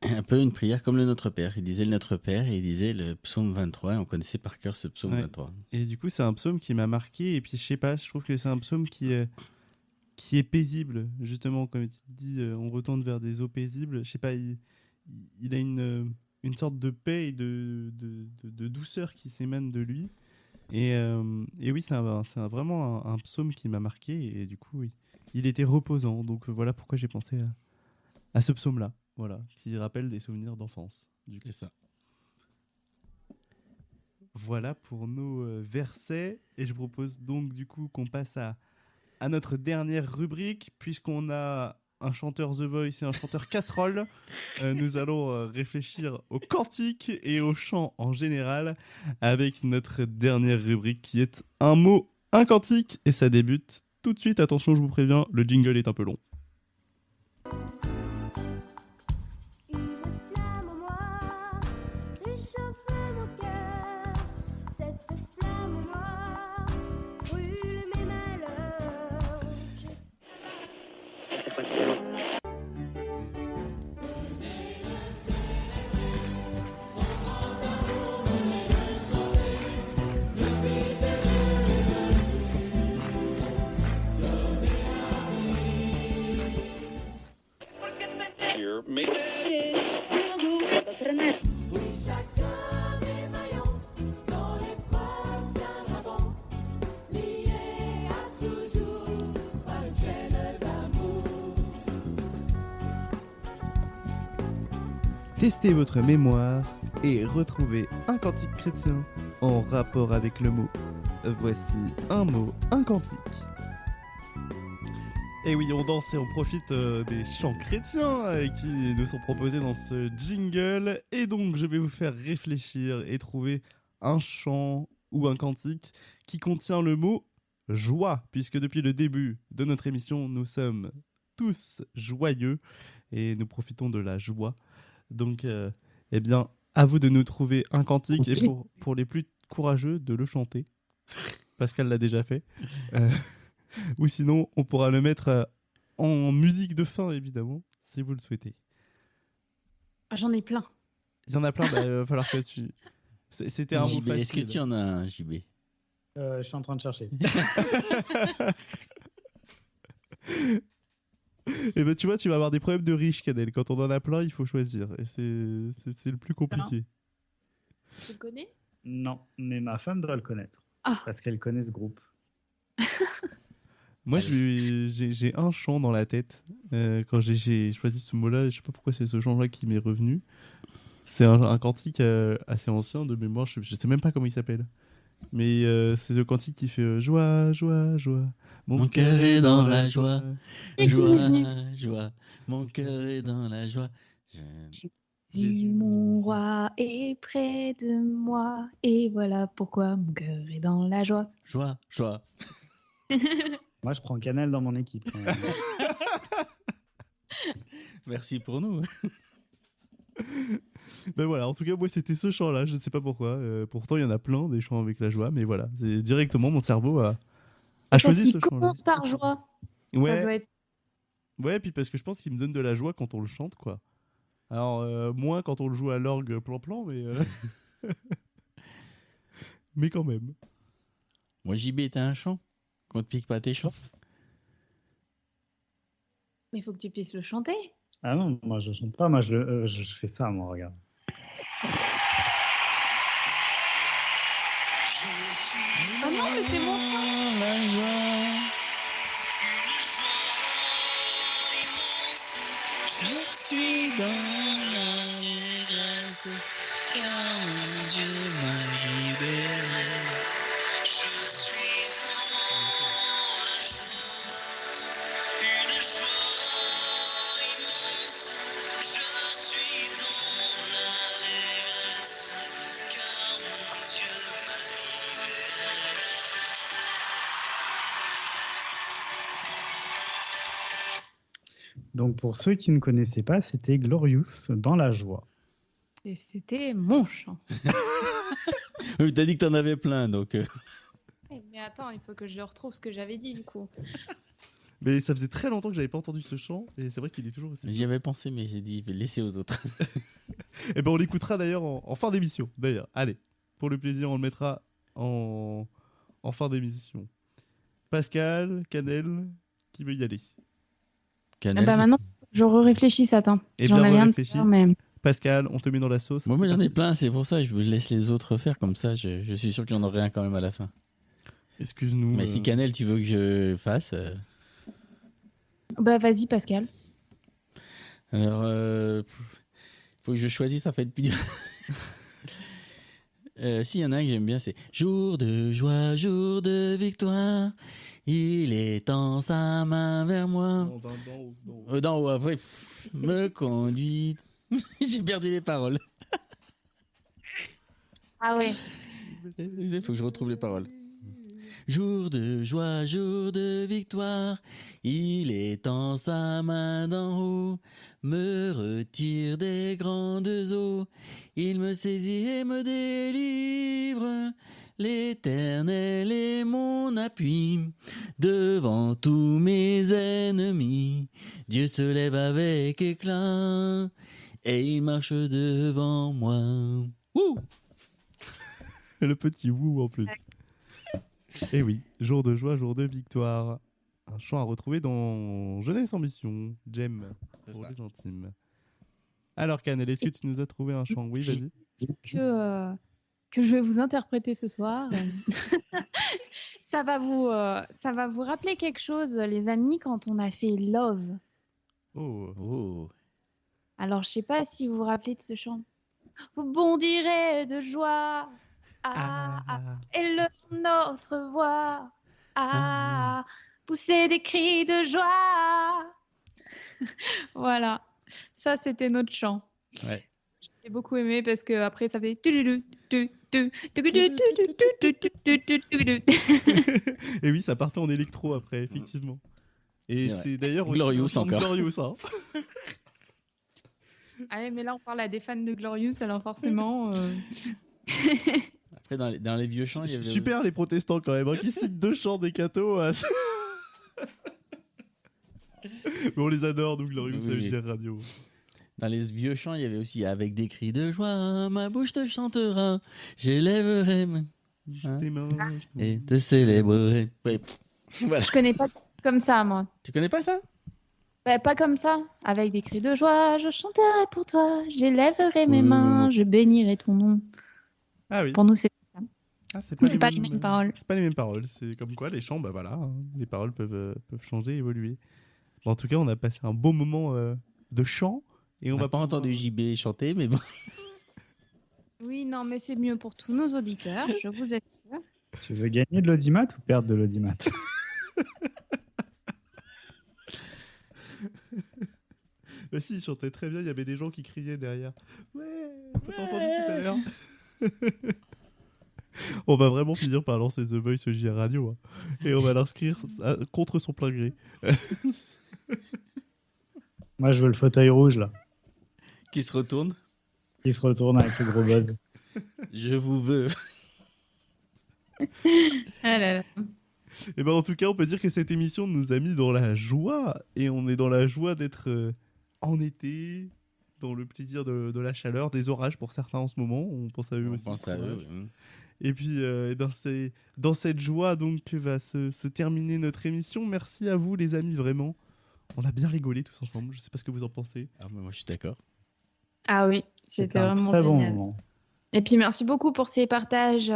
un peu une prière comme le Notre Père. Il disait le Notre Père et il disait le psaume 23 et on connaissait par cœur ce psaume 23. Et du coup, c'est un psaume qui m'a marqué. Et puis, je sais pas, je trouve que c'est un psaume qui est paisible. Justement, comme tu dis, on retourne vers des eaux paisibles. Je sais pas, il a une sorte de paix et de douceur qui s'émane de lui. Et oui, c'est vraiment un psaume qui m'a marqué. Et du coup, oui, il était reposant. Donc voilà pourquoi j'ai pensé à ce psaume-là. Voilà, qui rappelle des souvenirs d'enfance. C'est ça. Voilà pour nos versets. Et je propose donc du coup qu'on passe à notre dernière rubrique. Puisqu'on a un chanteur The Voice et un chanteur casserole, nous allons réfléchir au cantique et au chant en général avec notre dernière rubrique qui est un mot, un cantique. Et ça débute tout de suite. Attention, je vous préviens, le jingle est un peu long. tester votre mémoire et retrouver un cantique chrétien en rapport avec le mot. Voici un mot, un cantique. Et oui, on danse et on profite des chants chrétiens qui nous sont proposés dans ce jingle. Et donc, je vais vous faire réfléchir et trouver un chant ou un cantique qui contient le mot joie, puisque depuis le début de notre émission, nous sommes tous joyeux et nous profitons de la joie. Donc, eh bien, à vous de nous trouver un cantique et pour les plus courageux, de le chanter. Pascal l'a déjà fait. Ou sinon, on pourra le mettre en musique de fin, évidemment, si vous le souhaitez. J'en ai plein. Il y en a plein, il va falloir que tu... C'était un mot JB, facile. est-ce que tu en as un, JB? Je suis en train de chercher. Et ben tu vois, tu vas avoir des problèmes de riches, Canel. Quand on en a plein, il faut choisir. Et c'est le plus compliqué. Tu le connais? Non, mais ma femme doit le connaître. Ah. Parce qu'elle connaît ce groupe. Moi, j'ai un chant dans la tête. Quand j'ai choisi ce mot-là, je sais pas pourquoi c'est ce chant-là qui m'est revenu. C'est un cantique assez ancien de mémoire. Je sais même pas comment il s'appelle. Mais c'est le cantique qui fait joie, joie, joie. Mon cœur est dans la joie. Joie, joie. Mon cœur est dans la joie. Jésus, mon roi, est près de moi. Et voilà pourquoi mon cœur est dans la joie. Joie, joie. Moi, je prends Canal dans mon équipe. Quand même. Merci pour nous. Ben voilà, en tout cas, moi, c'était ce chant-là. Je ne sais pas pourquoi. Pourtant, il y en a plein des chants avec la joie. Mais voilà, c'est directement mon cerveau a choisi ce Il chant-là. commence par joie. Ça Ouais, doit être... ouais, puis parce que je pense qu'il me donne de la joie quand on le chante, quoi. Alors, moins quand on le joue à l'orgue plan-plan, mais... mais quand même. Moi, JB, t'as un chant? Qu'on te pique pas tes chants? Mais il faut que tu puisses le chanter. Ah non, moi, je chante pas. Moi, je fais ça, moi, regarde. Ah non, mais c'est mon chant. La joie. Je suis dans l'allégresse, car mon Dieu m'a libéré. Je suis dans la joie, une joie immense. Je suis dans l'allégresse, car mon Dieu m'a libéré. Donc, pour ceux qui ne connaissaient pas, c'était Glorious dans la joie. Et c'était mon chant. Oui, t'as dit que t'en avais plein, donc... Mais attends, il faut que je retrouve ce que j'avais dit du coup. Mais ça faisait très longtemps que j'avais pas entendu ce chant. Et c'est vrai qu'il est toujours aussi... J'y avais pensé, mais j'ai dit, je vais le laisser aux autres. Et ben on l'écoutera d'ailleurs en fin d'émission. D'ailleurs, allez, pour le plaisir, on le mettra en fin d'émission. Pascal, Canel, qui veut y aller? Canal, Maintenant, je réfléchis, attends. Eh J'en bien, avais un réfléchis. tout à l'heure, mais... Pascal, on te met dans la sauce. moi C'est j'en ai parti. plein, c'est pour ça, je vous laisse les autres faire, comme ça, je suis sûr qu'il y en aurait un quand même à la fin. Excuse-nous. Mais si Canel, tu veux que je fasse... Bah vas-y, Pascal. Alors, faut que je choisisse, ça fait être plus dur. S'il y en a un que j'aime bien, c'est jour de joie, jour de victoire, il étend sa main vers moi. Non, d'en haut. D'en haut, après, me conduit. J'ai perdu les paroles. Ah ouais. Il faut que je retrouve les paroles. Jour de joie, jour de victoire, il étend sa main d'en haut, me retire des grandes eaux, il me saisit et me délivre. L'Éternel est mon appui, devant tous mes ennemis. Dieu se lève avec éclat, et il marche devant moi. Wouh! Le petit wou en plus. Et oui, jour de joie, jour de victoire. Un chant à retrouver dans Jeunesse Ambition, Jem, pour ça. les intimes. Alors Canel, est-ce que tu nous as trouvé un chant? Oui, vas-y. Que je vais vous interpréter ce soir. ça va vous rappeler quelque chose, les amis, quand on a fait Love. Oh, Oh. Alors, je sais pas si vous vous rappelez de ce chant. Vous bondirez de joie. Et notre voix. Pousser des cris de joie. Voilà. Ça, c'était notre chant. Ouais. J'ai beaucoup aimé parce que après ça faisait. Et oui, ça partait en électro après, effectivement. Et Ouais. c'est d'ailleurs aussi Glorious un chant de encore. Glorious, hein. Ah ouais, mais là on parle à des fans de Glorious, alors forcément. Après, dans les vieux chants, il y avait. Super les protestants quand même, hein, qui citent 2 chants des cathos. Mais on les adore, nous, Glorious, Oui, oui. FGR Radio. Dans les vieux chants, il y avait aussi avec des cris de joie, ma bouche te chantera, j'élèverai Tes mains. et te célébrerai. Ouais. Voilà. Je connais pas comme ça, moi. Tu connais pas ça? Bah, pas comme ça. Avec des cris de joie, je chanterai pour toi, j'élèverai mes Oui, mains, oui. je bénirai ton nom. Ah oui. Pour nous, c'est ça. Ah, c'est C'est pas les mêmes paroles. C'est pas les mêmes paroles. C'est comme quoi les chants, bah voilà, hein, les paroles peuvent changer, évoluer. Bon, en tout cas, on a passé un beau moment de chant. Et On va n'a pas entendu JB chanter, mais bon. Oui, non, mais c'est mieux pour tous nos auditeurs, je vous assure. Tu veux gagner de l'audimat ou perdre de l'audimat? Bah si, il chantait très bien, il y avait des gens qui criaient derrière. Ouais, t'as pas entendu tout à l'heure. On va vraiment finir par lancer The Voice JR Radio. Hein. Et on va l'inscrire contre son plein gré. Moi, je veux le fauteuil rouge, là. Qui se retourne. Qui se retourne avec le gros buzz. Je vous veux. Ah là là. Et ben en tout cas, on peut dire que cette émission nous a mis dans la joie. Et on est dans la joie d'être en été, dans le plaisir de la chaleur, des orages pour certains en ce moment. On pense à eux On aussi. pense à eux. Oui. Et puis, eh ben c'est dans cette joie donc que va se terminer notre émission. Merci à vous, les amis, vraiment. On a bien rigolé tous ensemble. Je sais pas ce que vous en pensez. Ah, moi, je suis d'accord. Ah oui, c'était un vraiment très bon génial. moment. Et puis merci beaucoup pour ces partages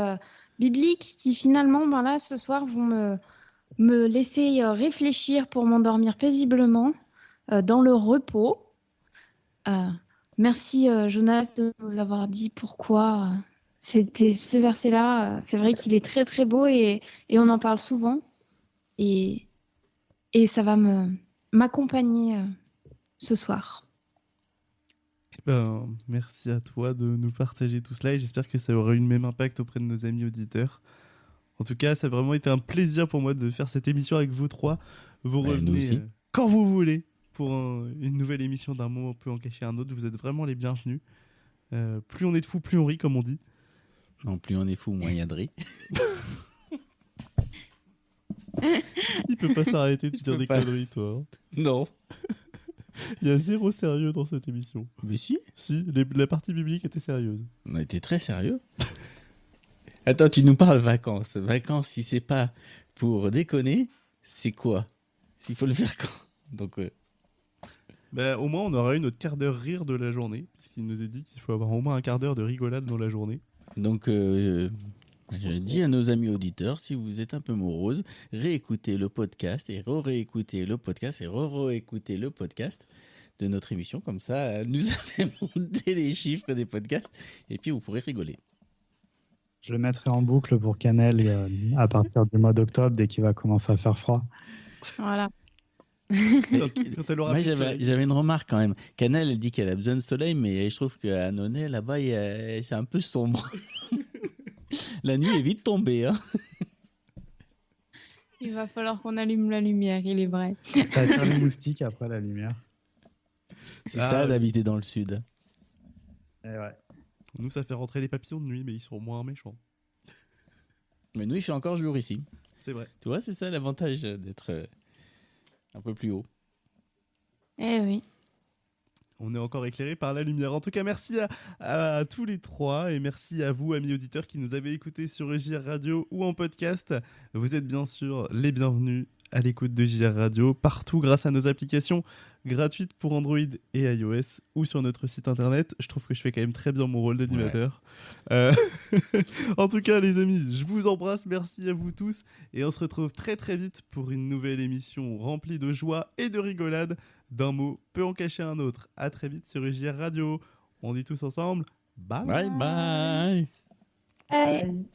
bibliques qui finalement, ben là, ce soir, vont me laisser réfléchir pour m'endormir paisiblement dans le repos. Merci Jonas de nous avoir dit pourquoi c'était ce verset-là. C'est vrai qu'il est très très beau et on en parle souvent. Et ça va m'accompagner ce soir. Ben, merci à toi de nous partager tout cela et j'espère que ça aura eu le même impact auprès de nos amis auditeurs. En tout cas, ça a vraiment été un plaisir pour moi de faire cette émission avec vous trois. Vous nous revenez aussi. Quand vous voulez pour une nouvelle émission d'un mot, on peut en cacher un autre. Vous êtes vraiment les bienvenus. Plus on est de fous, plus on rit, comme on dit. Non, plus on est fou, moins il y a de riz. Il peut pas s'arrêter de Je dire peux des pas. conneries, toi. Hein. Non. Il y a zéro sérieux dans cette émission. Mais si. Si, la partie biblique était sérieuse. On a été très sérieux. Attends, tu nous parles vacances. Vacances, si c'est pas pour déconner, c'est quoi? S'il faut le faire quand? Donc, Ben, au moins, on aura eu notre quart d'heure rire de la journée, puisqu'il nous est dit qu'il faut avoir au moins un quart d'heure de rigolade dans la journée. Je dis à nos amis auditeurs, si vous êtes un peu morose, réécoutez le podcast et réécoutez le podcast et réécoutez le podcast de notre émission. Comme ça, nous allons monter les chiffres des podcasts et puis vous pourrez rigoler. Je le mettrai en boucle pour Canel à partir du mois d'octobre, dès qu'il va commencer à faire froid. Voilà. Quand elle aura Moi, plus de soleil. j'avais une remarque quand même. Canel, elle dit qu'elle a besoin de soleil, mais je trouve qu'à Nonnet, là-bas, c'est un peu sombre. La nuit est vite tombée. Hein. Il va falloir qu'on allume la lumière, il est vrai. Ça attire les moustiques après la lumière. C'est Ah, ça ouais. d'habiter dans le sud. Et ouais. Nous, ça fait rentrer les papillons de nuit, mais ils sont moins méchants. Mais nous, il fait encore jour ici. C'est vrai. Tu vois, c'est ça l'avantage d'être un peu plus haut. Eh oui. On est encore éclairé par la lumière. En tout cas, merci à tous les trois et merci à vous, amis auditeurs, qui nous avez écoutés sur EJR Radio ou en podcast. Vous êtes bien sûr les bienvenus à l'écoute de JR Radio, partout grâce à nos applications gratuites pour Android et iOS ou sur notre site internet. Je trouve que je fais quand même très bien mon rôle d'animateur. En tout cas, les amis, je vous embrasse, merci à vous tous et on se retrouve très très vite pour une nouvelle émission remplie de joie et de rigolade. D'un mot peut en cacher un autre. À très vite sur JR Radio. On dit tous ensemble, bye Bye bye. Bye. Bye.